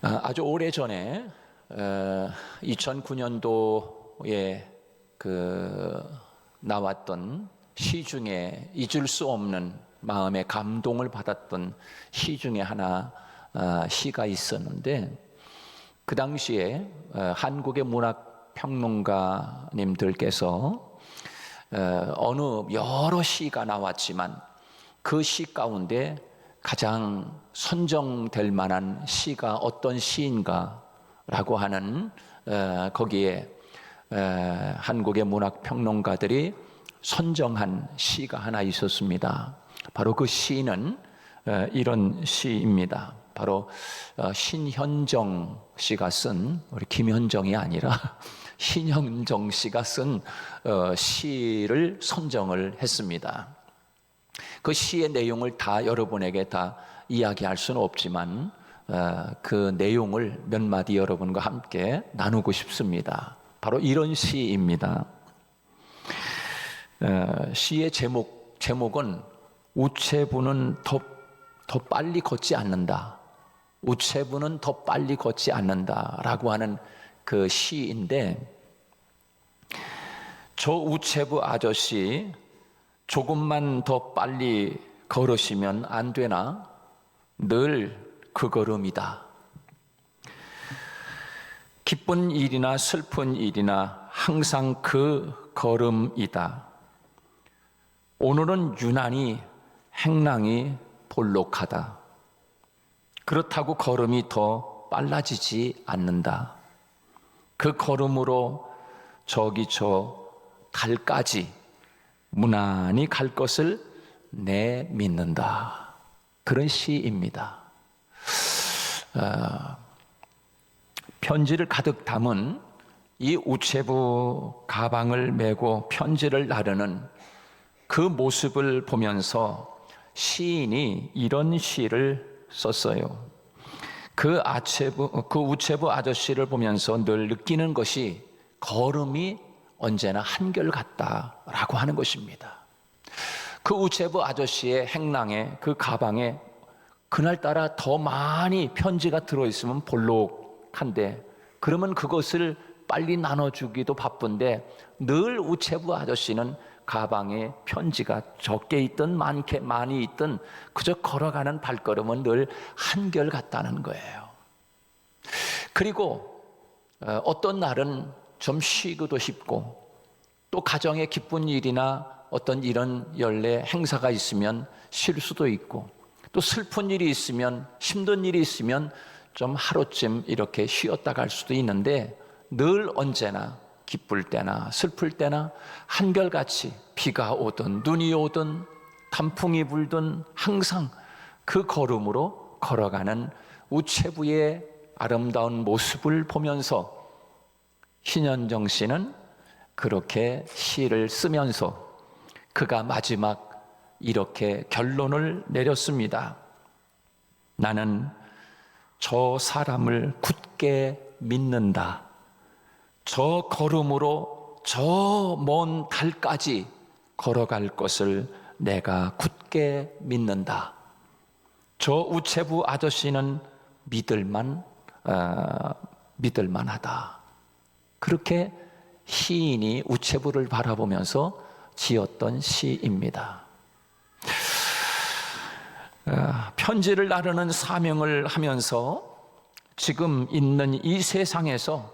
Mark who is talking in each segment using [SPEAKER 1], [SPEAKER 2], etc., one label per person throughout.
[SPEAKER 1] 아주 오래전에 2009년도에 나왔던 시 중에 잊을 수 없는 마음의 감동을 받았던 시 중에 하나 시가 있었는데, 그 당시에 한국의 문학 평론가님들께서 어느 여러 시가 나왔지만 그 시 가운데 가장 선정될 만한 시가 어떤 시인가라고 하는 거기에 한국의 문학 평론가들이 선정한 시가 하나 있었습니다. 바로 그 시는 이런 시입니다. 바로 신현정 씨가 쓴, 우리 김현정이 아니라 신현정 씨가 쓴 시를 선정을 했습니다. 그 시의 내용을 다 여러분에게 다 이야기할 수는 없지만 그 내용을 몇 마디 여러분과 함께 나누고 싶습니다. 바로 이런 시입니다. 시의 제목은 우체부는 더 빨리 걷지 않는다. 우체부는 더 빨리 걷지 않는다라고 하는 그 시인데, 저 우체부 아저씨 조금만 더 빨리 걸으시면 안 되나? 늘 그 걸음이다. 기쁜 일이나 슬픈 일이나 항상 그 걸음이다. 오늘은 유난히 행랑이 볼록하다. 그렇다고 걸음이 더 빨라지지 않는다. 그 걸음으로 저기 저 달까지 무난히 갈 것을 내 믿는다. 그런 시입니다. 편지를 가득 담은 이 우체부 가방을 메고 편지를 나르는 그 모습을 보면서 시인이 이런 시를 썼어요. 그 우체부 아저씨를 보면서 늘 느끼는 것이 걸음이 언제나 한결같다라고 하는 것입니다. 그 우체부 아저씨의 행랑에, 그 가방에 그날따라 더 많이 편지가 들어있으면 볼록한데, 그러면 그것을 빨리 나눠주기도 바쁜데, 늘 우체부 아저씨는 가방에 편지가 적게 있든 많이 있든 그저 걸어가는 발걸음은 늘 한결같다는 거예요. 그리고 어떤 날은 좀 쉬고도 싶고, 또 가정에 기쁜 일이나 어떤 이런 연례 행사가 있으면 쉴 수도 있고, 또 슬픈 일이 있으면, 힘든 일이 있으면 좀 하루쯤 이렇게 쉬었다 갈 수도 있는데, 늘 언제나 기쁠 때나 슬플 때나 한결같이 비가 오든 눈이 오든 단풍이 불든 항상 그 걸음으로 걸어가는 우체부의 아름다운 모습을 보면서 신현정 씨는 그렇게 시를 쓰면서 그가 마지막 이렇게 결론을 내렸습니다. 나는 저 사람을 굳게 믿는다. 저 걸음으로 저 먼 달까지 걸어갈 것을 내가 굳게 믿는다. 저 우체부 아저씨는 믿을만하다. 그렇게 시인이 우체부를 바라보면서 지었던 시입니다. 편지를 나르는 사명을 하면서 지금 있는 이 세상에서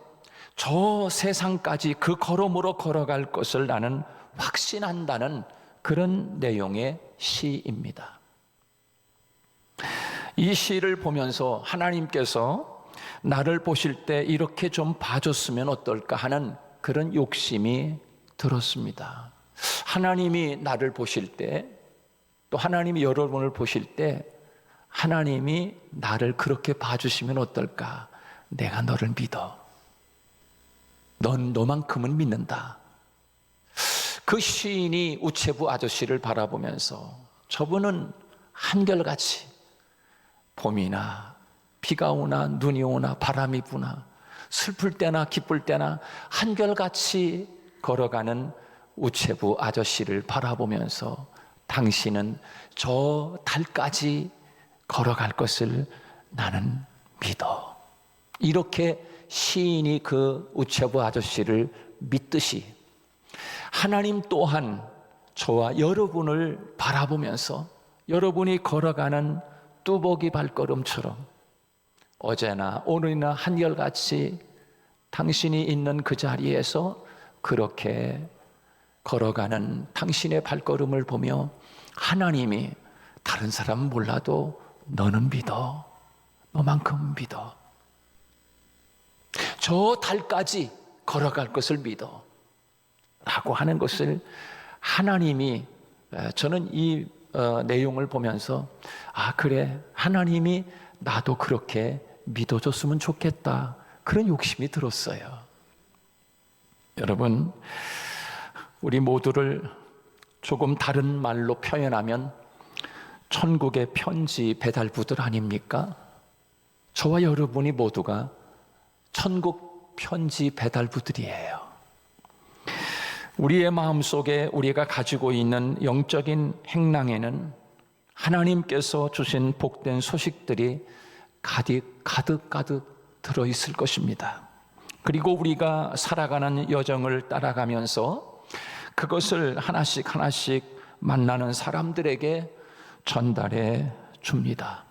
[SPEAKER 1] 저 세상까지 그 걸음으로 걸어갈 것을 나는 확신한다는 그런 내용의 시입니다. 이 시를 보면서 하나님께서 나를 보실 때 이렇게 좀 봐줬으면 어떨까 하는 그런 욕심이 들었습니다. 하나님이 나를 보실 때, 또 하나님이 여러분을 보실 때 하나님이 나를 그렇게 봐주시면 어떨까? 내가 너를 믿어. 넌 너만큼은 믿는다. 그 시인이 우체부 아저씨를 바라보면서 저분은 한결같이 봄이나 비가 오나 눈이 오나 바람이 부나 슬플 때나 기쁠 때나 한결같이 걸어가는 우체부 아저씨를 바라보면서 당신은 저 달까지 걸어갈 것을 나는 믿어. 이렇게 시인이 그 우체부 아저씨를 믿듯이 하나님 또한 저와 여러분을 바라보면서 여러분이 걸어가는 뚜벅이 발걸음처럼 어제나 오늘이나 한결같이 당신이 있는 그 자리에서 그렇게 걸어가는 당신의 발걸음을 보며 하나님이 다른 사람은 몰라도 너는 믿어. 너만큼 믿어. 저 달까지 걸어갈 것을 믿어. 라고 하는 것을 하나님이, 저는 이 내용을 보면서 그래, 하나님이 나도 그렇게 믿어줬으면 좋겠다, 그런 욕심이 들었어요. 여러분, 우리 모두를 조금 다른 말로 표현하면 천국의 편지 배달부들 아닙니까? 저와 여러분이 모두가 천국 편지 배달부들이에요. 우리의 마음속에 우리가 가지고 있는 영적인 행랑에는 하나님께서 주신 복된 소식들이 가득 들어있을 것입니다. 그리고 우리가 살아가는 여정을 따라가면서 그것을 하나씩 만나는 사람들에게 전달해 줍니다.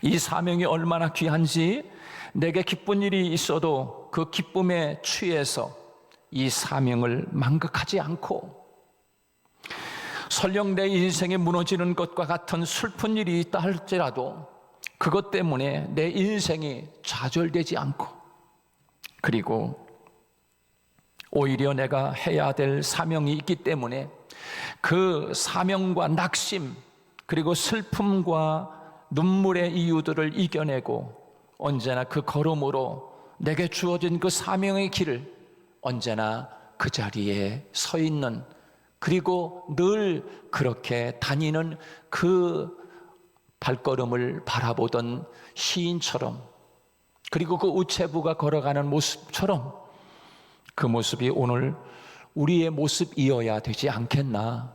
[SPEAKER 1] 이 사명이 얼마나 귀한지, 내게 기쁜 일이 있어도 그 기쁨에 취해서 이 사명을 망각하지 않고, 설령 내 인생이 무너지는 것과 같은 슬픈 일이 있다 할지라도 그것 때문에 내 인생이 좌절되지 않고, 그리고 오히려 내가 해야 될 사명이 있기 때문에 그 사명과 낙심, 그리고 슬픔과 눈물의 이유들을 이겨내고 언제나 그 걸음으로 내게 주어진 그 사명의 길을 언제나 그 자리에 서 있는, 그리고 늘 그렇게 다니는 그 발걸음을 바라보던 시인처럼, 그리고 그 우체부가 걸어가는 모습처럼 그 모습이 오늘 우리의 모습이어야 되지 않겠나,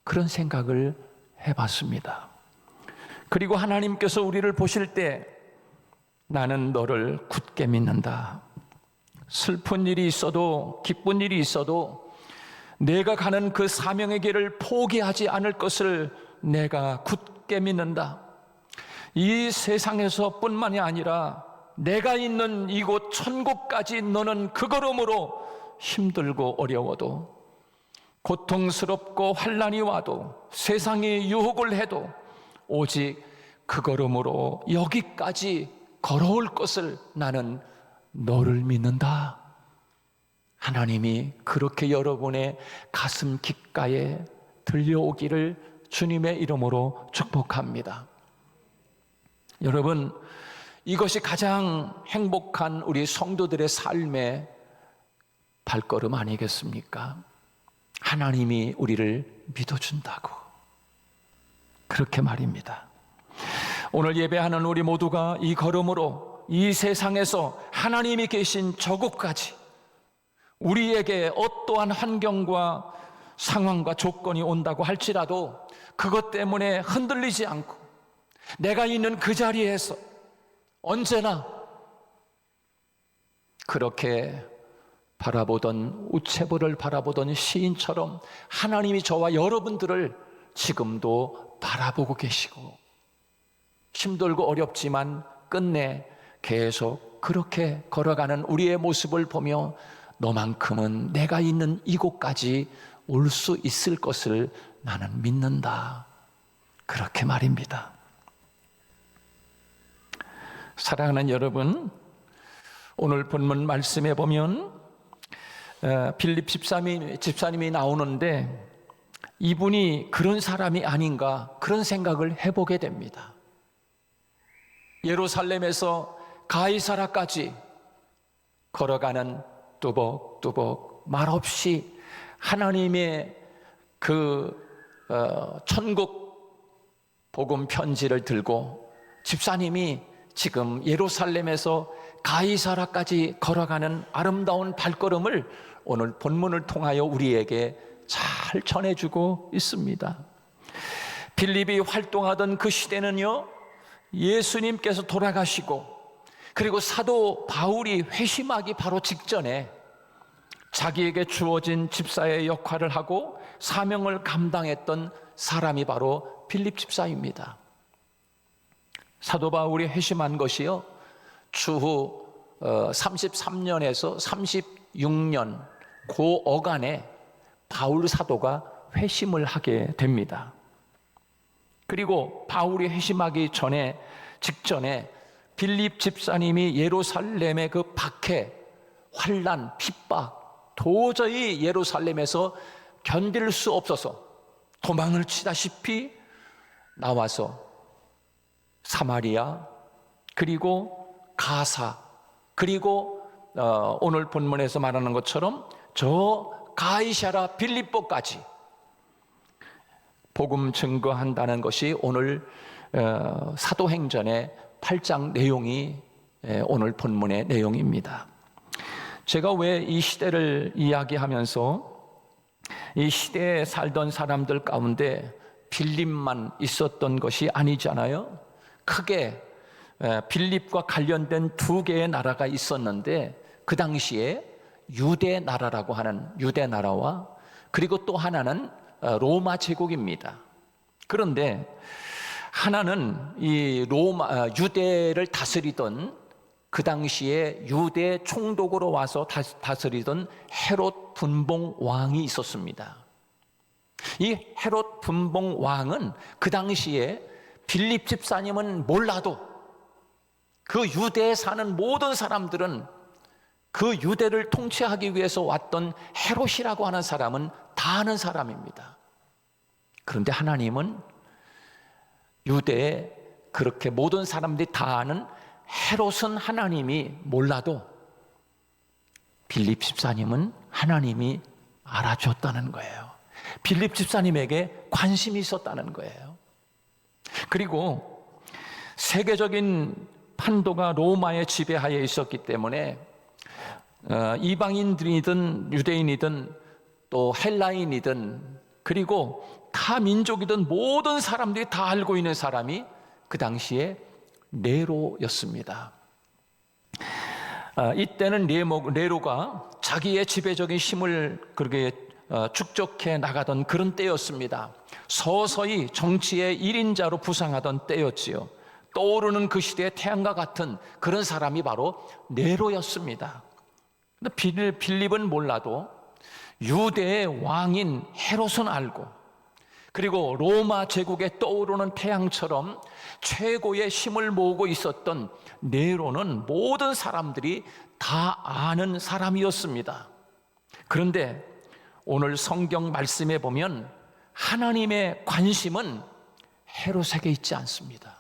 [SPEAKER 1] 그런 생각을 해봤습니다. 그리고 하나님께서 우리를 보실 때 나는 너를 굳게 믿는다, 슬픈 일이 있어도 기쁜 일이 있어도 내가 가는 그 사명의 길을 포기하지 않을 것을 내가 굳게 믿는다, 이 세상에서 뿐만이 아니라 내가 있는 이곳 천국까지 너는 그 걸음으로 힘들고 어려워도, 고통스럽고 환난이 와도, 세상이 유혹을 해도 오직 그 걸음으로 여기까지 걸어올 것을 나는 너를 믿는다. 하나님이 그렇게 여러분의 가슴 귓가에 들려오기를 주님의 이름으로 축복합니다. 여러분, 이것이 가장 행복한 우리 성도들의 삶의 발걸음 아니겠습니까? 하나님이 우리를 믿어준다고, 그렇게 말입니다. 오늘 예배하는 우리 모두가 이 걸음으로 이 세상에서 하나님이 계신 저곳까지, 우리에게 어떠한 환경과 상황과 조건이 온다고 할지라도 그것 때문에 흔들리지 않고 내가 있는 그 자리에서 언제나 그렇게 바라보던, 우체부를 바라보던 시인처럼 하나님이 저와 여러분들을 지금도 바라보고 계시고, 힘들고 어렵지만 끝내 계속 그렇게 걸어가는 우리의 모습을 보며 너만큼은 내가 있는 이곳까지 올 수 있을 것을 나는 믿는다, 그렇게 말입니다. 사랑하는 여러분, 오늘 본문 말씀에 보면 빌립 집사님이 나오는데 이분이 그런 사람이 아닌가, 그런 생각을 해보게 됩니다. 예루살렘에서 가이사라까지 걸어가는 뚜벅뚜벅 말없이 하나님의 그 천국 복음 편지를 들고 집사님이 지금 예루살렘에서 가이사라까지 걸어가는 아름다운 발걸음을 오늘 본문을 통하여 우리에게 잘 전해주고 있습니다. 빌립이 활동하던 그 시대는요, 예수님께서 돌아가시고 그리고 사도 바울이 회심하기 바로 직전에 자기에게 주어진 집사의 역할을 하고 사명을 감당했던 사람이 바로 빌립 집사입니다. 사도 바울이 회심한 것이요, 추후 33년에서 36년 그 어간에 바울 사도가 회심을 하게 됩니다. 그리고 바울이 회심하기 직전에 빌립 집사님이 예루살렘의 그 박해, 환난, 핍박, 도저히 예루살렘에서 견딜 수 없어서 도망을 치다시피 나와서 사마리아, 그리고 가사, 그리고 오늘 본문에서 말하는 것처럼 저 가이사랴 빌립보까지 복음 증거한다는 것이 오늘 사도행전의 8장 내용이 오늘 본문의 내용입니다. 제가 왜 이 시대를 이야기하면서 이 시대에 살던 사람들 가운데 빌립만 있었던 것이 아니잖아요. 크게 빌립과 관련된 두 개의 나라가 있었는데 그 당시에 유대 나라라고 하는 유대 나라와 그리고 또 하나는 로마 제국입니다. 그런데 하나는 이 유대를 다스리던 그 당시에 유대 총독으로 와서 다스리던 헤롯 분봉 왕이 있었습니다. 이 헤롯 분봉 왕은 그 당시에 빌립 집사님은 몰라도 그 유대에 사는 모든 사람들은 그 유대를 통치하기 위해서 왔던 헤롯이라고 하는 사람은 다 아는 사람입니다. 그런데 하나님은 유대에 그렇게 모든 사람들이 다 아는 헤롯은 하나님이 몰라도 빌립 집사님은 하나님이 알아줬다는 거예요. 빌립 집사님에게 관심이 있었다는 거예요. 그리고 세계적인 판도가 로마의 지배하에 있었기 때문에 이방인들이든 유대인이든 또 헬라인이든 그리고 타 민족이든 모든 사람들이 다 알고 있는 사람이 그 당시에 네로였습니다. 이때는 네로가 자기의 지배적인 힘을 그렇게 축적해 나가던 그런 때였습니다. 서서히 정치의 1인자로 부상하던 때였지요. 떠오르는 그 시대의 태양과 같은 그런 사람이 바로 네로였습니다. 근데 빌립은 몰라도 유대의 왕인 헤롯은 알고, 그리고 로마 제국에 떠오르는 태양처럼 최고의 힘을 모으고 있었던 네로는 모든 사람들이 다 아는 사람이었습니다. 그런데 오늘 성경 말씀에 보면 하나님의 관심은 헤롯에게 있지 않습니다.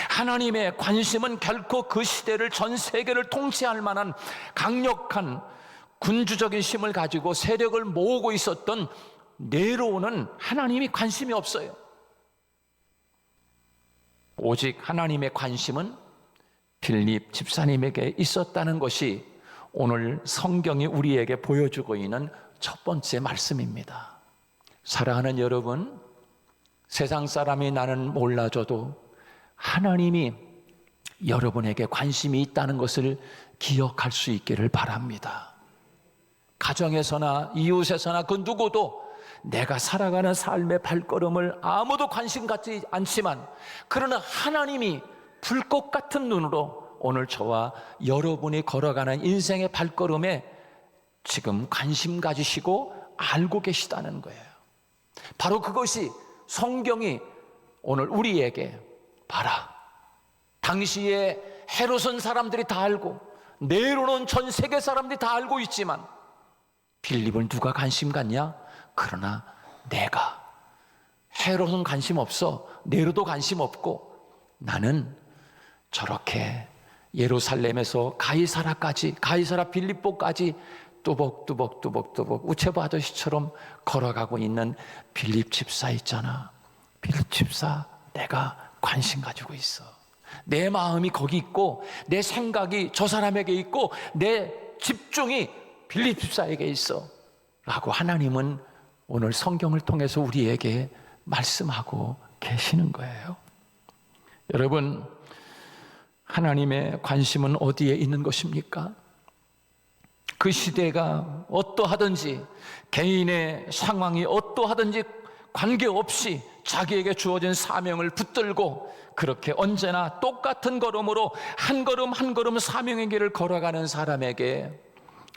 [SPEAKER 1] 하나님의 관심은 결코 그 시대를, 전 세계를 통치할 만한 강력한 군주적인 힘을 가지고 세력을 모으고 있었던 네로는 하나님이 관심이 없어요. 오직 하나님의 관심은 빌립 집사님에게 있었다는 것이 오늘 성경이 우리에게 보여주고 있는 첫 번째 말씀입니다. 사랑하는 여러분, 세상 사람이 나는 몰라줘도 하나님이 여러분에게 관심이 있다는 것을 기억할 수 있기를 바랍니다. 가정에서나 이웃에서나 그 누구도 내가 살아가는 삶의 발걸음을 아무도 관심 갖지 않지만, 그러나 하나님이 불꽃 같은 눈으로 오늘 저와 여러분이 걸어가는 인생의 발걸음에 지금 관심 가지시고 알고 계시다는 거예요. 바로 그것이 성경이 오늘 우리에게, 봐라, 당시에 헤롯은 사람들이 다 알고 네로는 전 세계 사람들이 다 알고 있지만 빌립을 누가 관심 갖냐? 그러나 내가, 헤롯은 관심 없어, 네로도 관심 없고, 나는 저렇게 예루살렘에서 가이사랴 빌립보까지 뚜벅뚜벅 우체부 아저씨처럼 걸어가고 있는 빌립 집사 있잖아. 빌립 집사, 내가 관심 가지고 있어. 내 마음이 거기 있고, 내 생각이 저 사람에게 있고, 내 집중이 빌립 집사에게 있어 라고 하나님은 오늘 성경을 통해서 우리에게 말씀하고 계시는 거예요. 여러분, 하나님의 관심은 어디에 있는 것입니까? 그 시대가 어떠하든지, 개인의 상황이 어떠하든지 관계없이 자기에게 주어진 사명을 붙들고 그렇게 언제나 똑같은 걸음으로 한 걸음 한 걸음 사명의 길을 걸어가는 사람에게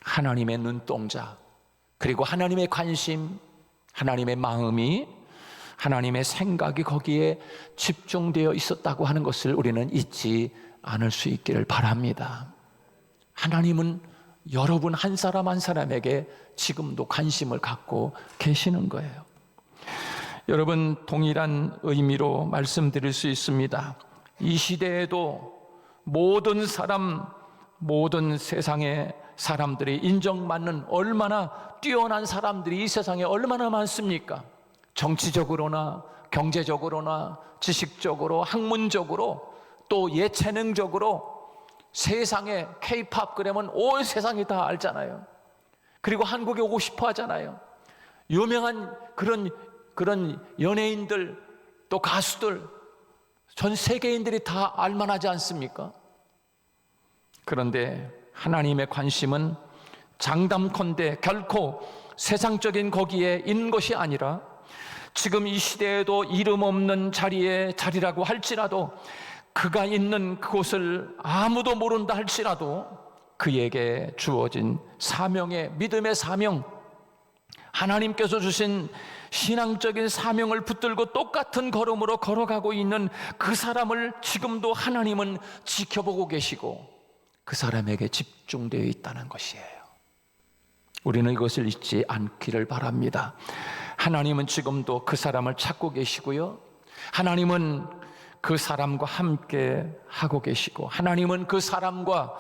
[SPEAKER 1] 하나님의 눈동자, 그리고 하나님의 관심, 하나님의 마음이, 하나님의 생각이 거기에 집중되어 있었다고 하는 것을 우리는 잊지 않을 수 있기를 바랍니다. 하나님은 여러분 한 사람 한 사람에게 지금도 관심을 갖고 계시는 거예요. 여러분, 동일한 의미로 말씀드릴 수 있습니다. 이 시대에도 모든 사람, 모든 세상의 사람들이 인정받는 얼마나 뛰어난 사람들이 이 세상에 얼마나 많습니까? 정치적으로나 경제적으로나 지식적으로, 학문적으로, 또 예체능적으로 세상에 K-팝 그러면 온 세상이 다 알잖아요. 그리고 한국에 오고 싶어 하잖아요. 유명한 그런 연예인들, 또 가수들, 전 세계인들이 다 알만하지 않습니까? 그런데 하나님의 관심은 장담컨대 결코 세상적인 거기에 있는 것이 아니라 지금 이 시대에도 이름 없는 자리라고 할지라도, 그가 있는 그곳을 아무도 모른다 할지라도 그에게 주어진 사명의, 믿음의 사명, 하나님께서 주신 신앙적인 사명을 붙들고 똑같은 걸음으로 걸어가고 있는 그 사람을 지금도 하나님은 지켜보고 계시고 그 사람에게 집중되어 있다는 것이에요. 우리는 이것을 잊지 않기를 바랍니다. 하나님은 지금도 그 사람을 찾고 계시고요, 하나님은 그 사람과 함께 하고 계시고, 하나님은 그 사람과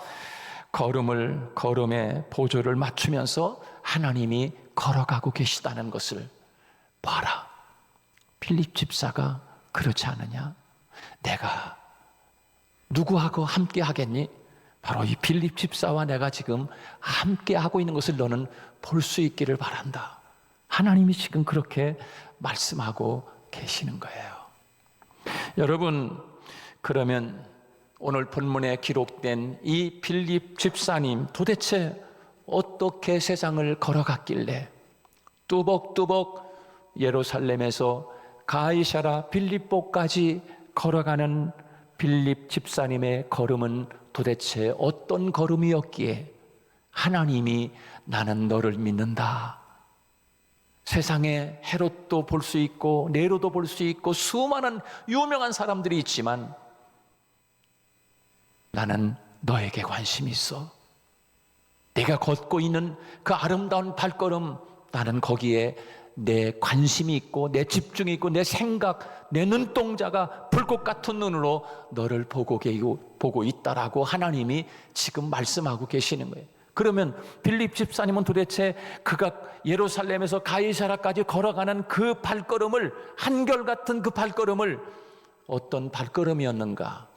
[SPEAKER 1] 걸음의 보조를 맞추면서 하나님이 걸어가고 계시다는 것을 봐라. 빌립 집사가 그렇지 않느냐? 내가 누구하고 함께 하겠니? 바로 이 빌립 집사와 내가 지금 함께 하고 있는 것을 너는 볼 수 있기를 바란다. 하나님이 지금 그렇게 말씀하고 계시는 거예요. 여러분, 그러면 오늘 본문에 기록된 이 빌립 집사님 도대체 어떻게 세상을 걸어갔길래 뚜벅뚜벅 예루살렘에서 가이사랴 빌립보까지 걸어가는 빌립 집사님의 걸음은 도대체 어떤 걸음이었기에 하나님이 나는 너를 믿는다, 세상에 헤롯도 볼 수 있고 네로도 볼 수 있고 수많은 유명한 사람들이 있지만 나는 너에게 관심이 있어, 내가 걷고 있는 그 아름다운 발걸음, 나는 거기에 내 관심이 있고 내 집중이 있고 내 생각, 내 눈동자가 불꽃 같은 눈으로 너를 보고 있다라고 하나님이 지금 말씀하고 계시는 거예요. 그러면 빌립 집사님은 도대체 그가 예루살렘에서 가이사랴까지 걸어가는 그 발걸음을, 한결같은 그 발걸음을 어떤 발걸음이었는가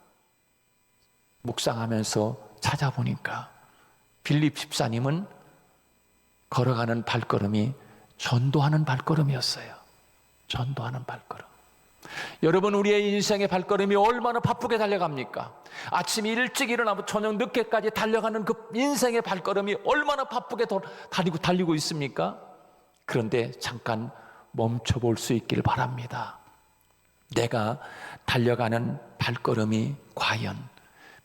[SPEAKER 1] 묵상하면서 찾아보니까 빌립 집사님은 걸어가는 발걸음이 전도하는 발걸음이었어요. 전도하는 발걸음. 여러분, 우리의 인생의 발걸음이 얼마나 바쁘게 달려갑니까? 아침 일찍 일어나고 저녁 늦게까지 달려가는 그 인생의 발걸음이 얼마나 바쁘게 달리고 있습니까? 그런데 잠깐 멈춰볼 수 있기를 바랍니다. 내가 달려가는 발걸음이 과연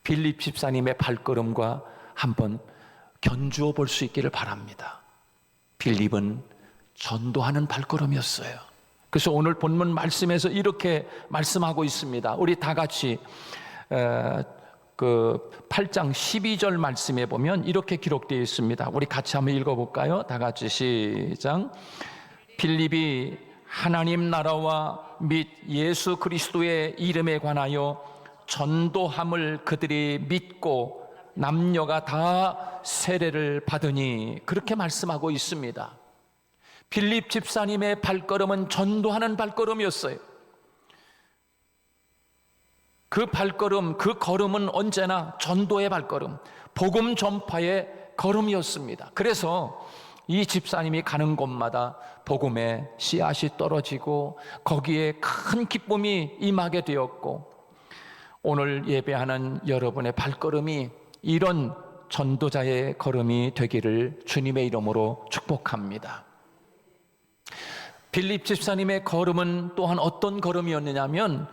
[SPEAKER 1] 빌립 집사님의 발걸음과 한번 견주어 볼 수 있기를 바랍니다. 빌립은 전도하는 발걸음이었어요. 그래서 오늘 본문 말씀에서 이렇게 말씀하고 있습니다. 우리 다 같이 그 8장 12절 말씀에 보면 이렇게 기록되어 있습니다. 우리 같이 한번 읽어볼까요? 다 같이 시작. 빌립이 하나님 나라와 및 예수 그리스도의 이름에 관하여 전도함을 그들이 믿고 남녀가 다 세례를 받으니, 그렇게 말씀하고 있습니다. 빌립 집사님의 발걸음은 전도하는 발걸음이었어요. 그 발걸음, 그 걸음은 언제나 전도의 발걸음, 복음 전파의 걸음이었습니다. 그래서 이 집사님이 가는 곳마다 복음의 씨앗이 떨어지고 거기에 큰 기쁨이 임하게 되었고, 오늘 예배하는 여러분의 발걸음이 이런 전도자의 걸음이 되기를 주님의 이름으로 축복합니다. 빌립 집사님의 걸음은 또한 어떤 걸음이었느냐면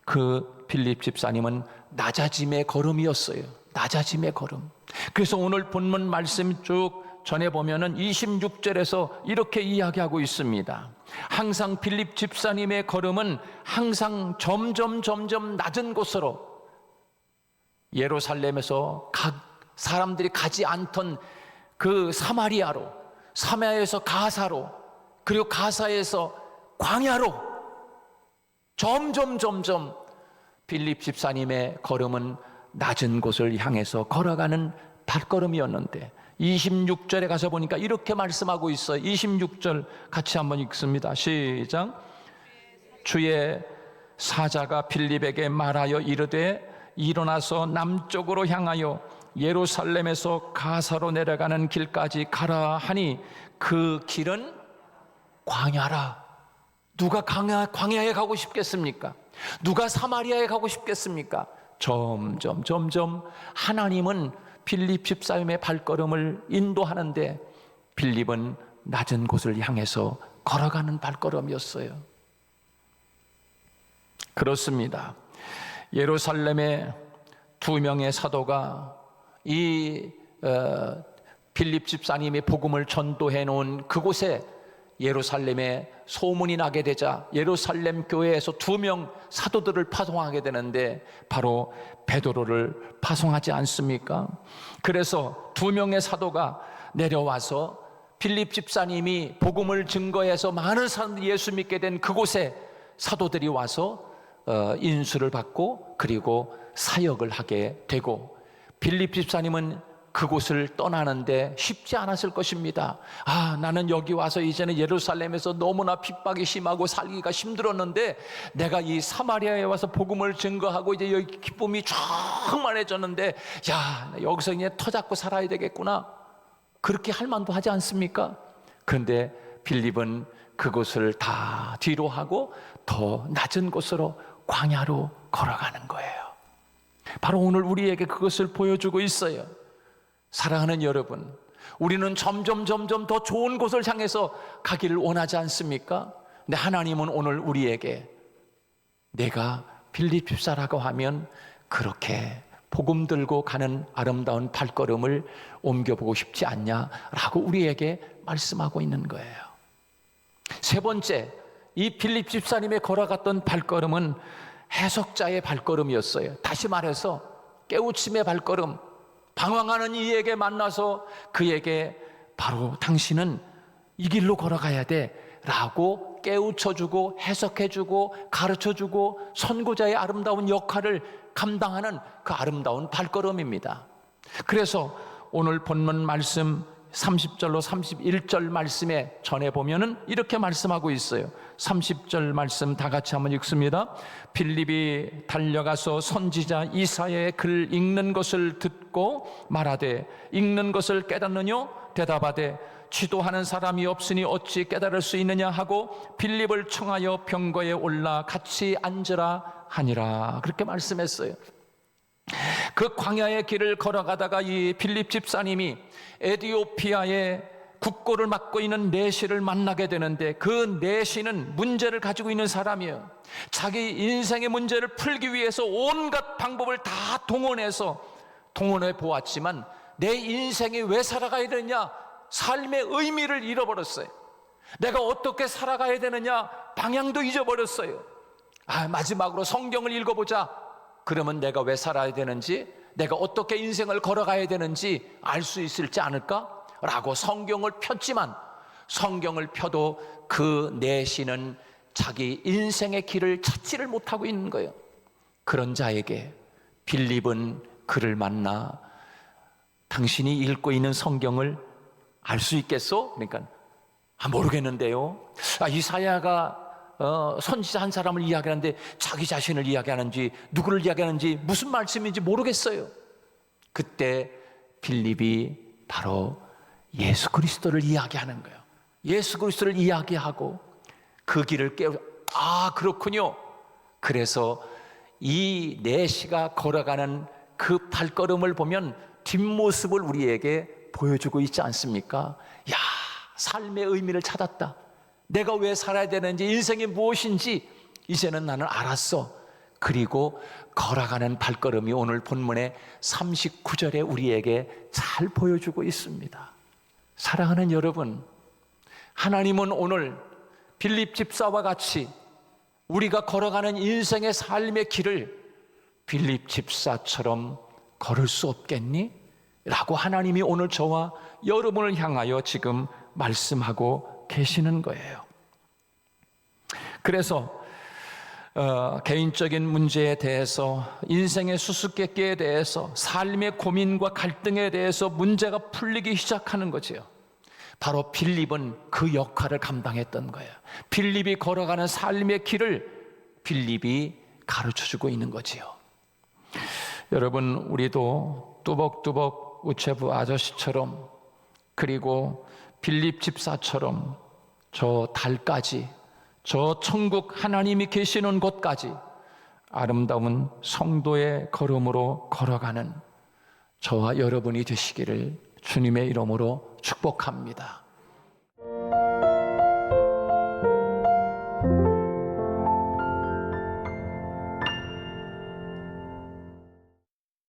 [SPEAKER 1] 그 빌립 집사님은 낮아짐의 걸음이었어요. 낮아짐의 걸음. 그래서 오늘 본문 말씀 쭉 전해보면은 26절에서 이렇게 이야기하고 있습니다. 항상 빌립 집사님의 걸음은 항상 점점 낮은 곳으로, 예루살렘에서 사람들이 가지 않던 그 사마리아로, 사마리아에서 가사로, 그리고 가사에서 광야로 점점 빌립 집사님의 걸음은 낮은 곳을 향해서 걸어가는 발걸음이었는데 26절에 가서 보니까 이렇게 말씀하고 있어요. 26절 같이 한번 읽습니다. 시작. 주의 사자가 빌립에게 말하여 이르되 일어나서 남쪽으로 향하여 예루살렘에서 가사로 내려가는 길까지 가라 하니 그 길은 광야라. 누가 광야에 가고 싶겠습니까? 누가 사마리아에 가고 싶겠습니까? 점점 하나님은 빌립 집사님의 발걸음을 인도하는데 빌립은 낮은 곳을 향해서 걸어가는 발걸음이었어요. 그렇습니다. 예루살렘의 두 명의 사도가 이 빌립 집사님이 복음을 전도해 놓은 그곳에 예루살렘에 소문이 나게 되자 예루살렘 교회에서 두 명 사도들을 파송하게 되는데 바로 베드로를 파송하지 않습니까? 그래서 두 명의 사도가 내려와서 빌립 집사님이 복음을 증거해서 많은 사람들이 예수 믿게 된 그곳에 사도들이 와서 인수를 받고 그리고 사역을 하게 되고, 빌립 집사님은 그곳을 떠나는데 쉽지 않았을 것입니다. 나는 여기 와서 이제는 예루살렘에서 너무나 핍박이 심하고 살기가 힘들었는데 내가 이 사마리아에 와서 복음을 증거하고 이제 여기 기쁨이 충만해졌는데 여기서 이제 터잡고 살아야 되겠구나, 그렇게 할 만도 하지 않습니까? 그런데 빌립은 그곳을 다 뒤로 하고 더 낮은 곳으로 광야로 걸어가는 거예요. 바로 오늘 우리에게 그것을 보여주고 있어요. 사랑하는 여러분, 우리는 점점 더 좋은 곳을 향해서 가기를 원하지 않습니까? 근데 하나님은 오늘 우리에게 내가 빌립 집사라고 하면 그렇게 복음 들고 가는 아름다운 발걸음을 옮겨보고 싶지 않냐라고 우리에게 말씀하고 있는 거예요. 세 번째, 이 빌립 집사님의 걸어갔던 발걸음은 해석자의 발걸음이었어요. 다시 말해서 깨우침의 발걸음. 방황하는 이에게 만나서 그에게 바로 당신은 이 길로 걸어가야 돼 라고 깨우쳐주고 해석해주고 가르쳐주고 선구자의 아름다운 역할을 감당하는 그 아름다운 발걸음입니다. 그래서 오늘 본문 말씀 30절로 31절 말씀에 전해보면은 이렇게 말씀하고 있어요. 30절 말씀 다 같이 한번 읽습니다. 빌립이 달려가서 선지자 이사야의 글 읽는 것을 듣고 말하되 읽는 것을 깨닫느뇨? 대답하되 지도하는 사람이 없으니 어찌 깨달을 수 있느냐 하고 빌립을 청하여 병거에 올라 같이 앉으라 하니라. 그렇게 말씀했어요. 그 광야의 길을 걸어가다가 이 빌립 집사님이 에티오피아의 국고를 맡고 있는 네시를 만나게 되는데 그 네시는 문제를 가지고 있는 사람이에요. 자기 인생의 문제를 풀기 위해서 온갖 방법을 다 동원해 보았지만 내 인생이 왜 살아가야 되느냐, 삶의 의미를 잃어버렸어요. 내가 어떻게 살아가야 되느냐, 방향도 잊어버렸어요. 마지막으로 성경을 읽어보자. 그러면 내가 왜 살아야 되는지, 내가 어떻게 인생을 걸어가야 되는지 알 수 있을지 않을까? 라고 성경을 폈지만 성경을 펴도 그 내시는 자기 인생의 길을 찾지를 못하고 있는 거예요. 그런 자에게 빌립은 그를 만나 당신이 읽고 있는 성경을 알 수 있겠소? 그러니까 모르겠는데요. 이사야가 선지자 한 사람을 이야기하는데 자기 자신을 이야기하는지 누구를 이야기하는지 무슨 말씀인지 모르겠어요. 그때 빌립이 바로 예수 그리스도를 이야기하는 거예요. 예수 그리스도를 이야기하고 그 길을 그렇군요. 그래서 이 내시가 걸어가는 그 발걸음을 보면 뒷모습을 우리에게 보여주고 있지 않습니까? 야, 삶의 의미를 찾았다. 내가 왜 살아야 되는지, 인생이 무엇인지 이제는 나는 알았어. 그리고 걸어가는 발걸음이 오늘 본문의 39절에 우리에게 잘 보여주고 있습니다. 사랑하는 여러분, 하나님은 오늘 빌립 집사와 같이 우리가 걸어가는 인생의 삶의 길을 빌립 집사처럼 걸을 수 없겠니? 라고 하나님이 오늘 저와 여러분을 향하여 지금 말씀하고 계시는 거예요. 그래서 개인적인 문제에 대해서, 인생의 수수께끼에 대해서, 삶의 고민과 갈등에 대해서 문제가 풀리기 시작하는 거지요. 바로 빌립은 그 역할을 감당했던 거예요. 빌립이 걸어가는 삶의 길을 빌립이 가르쳐주고 있는 거지요. 여러분, 우리도 뚜벅뚜벅 우체부 아저씨처럼, 그리고 빌립 집사처럼 저 달까지, 저 천국 하나님이 계시는 곳까지 아름다운 성도의 걸음으로 걸어가는 저와 여러분이 되시기를 주님의 이름으로 축복합니다.